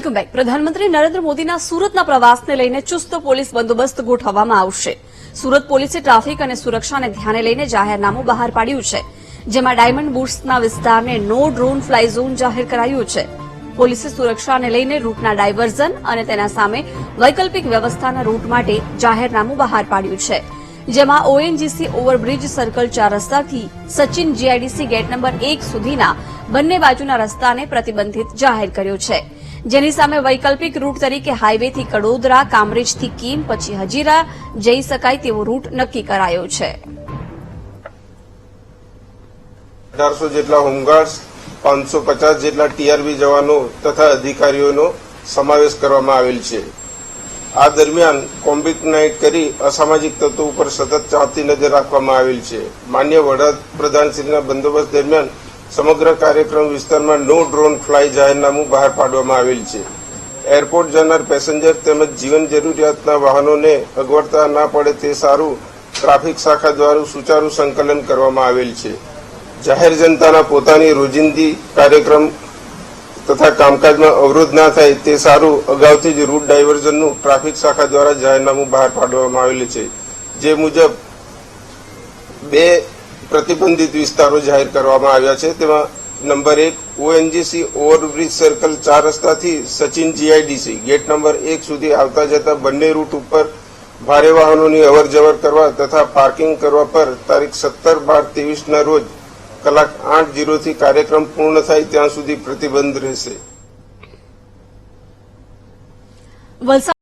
Welcome back. પ્રધાનમંત્રી નરેન્દ્ર મોદીના સુરતના પ્રવાસને લઈને ચુસ્ત પોલીસ બંદોબસ્ત ગોઠવવામાં આવશે। સુરત પોલીસે ટ્રાફિક અને સુરક્ષાને ધ્યાને લઈને જાહેરનામું બહાર પાડ્યું છે, જેમાં ડાયમંડ બુર્સના વિસ્તારને નો ડ્રોન ફ્લાય ઝોન જાહેર કરાયું છે। પોલીસે સુરક્ષાને લઈને રૂટના ડાયવર્ઝન અને તેના સામે વૈકલ્પિક વ્યવસ્થાના રૂટ માટે જાહેરનામું બહાર પાડ્યું છે, જેમાં ઓએનજીસી ઓવરબ્રિજ સર્કલ 4 રસ્તાથી સચિન જીઆઈડીસી ગેટ નંબર 1 સુધીના બંને બાજુના રસ્તાને પ્રતિબંધિત જાહેર કર્યો છે, જેની સામે વૈકલ્પિક રૂટ તરીકે હાઈવેથી કડોદરા, કામરેજથી કીમ, પછી હજીરા જઈ શકાય તેવો રૂટ નક્કી કરાયો છે। 1800 જેટલા હોમગાર્ડ્સ, 550 જેટલા ટીઆરબી જવાનો તથા અધિકારીઓનો સમાવેશ કરવામાં આવેલ છે। આ દરમિયાન કોમ્બેટ નાઇટ કરી અસામાજિક તત્વો ઉપર સતત ચાંપતી નજર રાખવામાં આવેલ છે। માન્ય વડાપ્રધાનશ્રીના બંદોબસ્ત દરમિયાન સમગ્ર કાર્યક્રમ વિસ્તારમાં નો ડ્રોન ફ્લાય જાહેરનામું બહાર પાડવામાં આવેલ છે। એરપોર્ટ જનાર પેસેન્જર તેમજ જીવન જરૂરિયાતના વાહનોને અગવડતા ના પડે તે સારું ટ્રાફિક શાખા દ્વારા સુચારુ સંકલન કરવામાં આવેલ છે। જાહેર જનતાના પોતાની રોજિંદી કાર્યક્રમ તથા કામકાજમાં અવરોધ ના થાય તે સારું અગાઉથી જ રૂટ ડાયવર્ઝનનું ટ્રાફિક શાખા દ્વારા જાહેરનામું બહાર પાડવામાં આવેલું છે, જે મુજબ 2 પ્રતિબંધિત વિસ્તારો જાહેર કરવામાં આવ્યા છે। તેમાં નંબર 1 ઓએનજીસી ઓવરબ્રિજ સર્કલ 4 રસ્તાથી સચિન જીઆઈડીસી ગેટ નંબર 1 સુધી આવતા જતા બંને રૂટ ઉપર ભારે વાહનોની અવરજવર કરવા તથા પાર્કિંગ કરવા પર તારીખ 17/12/23 ના રોજ કલાક 8:00 થી કાર્યક્રમ પૂર્ણ થાય ત્યાં સુધી પ્રતિબંધ રહેશે।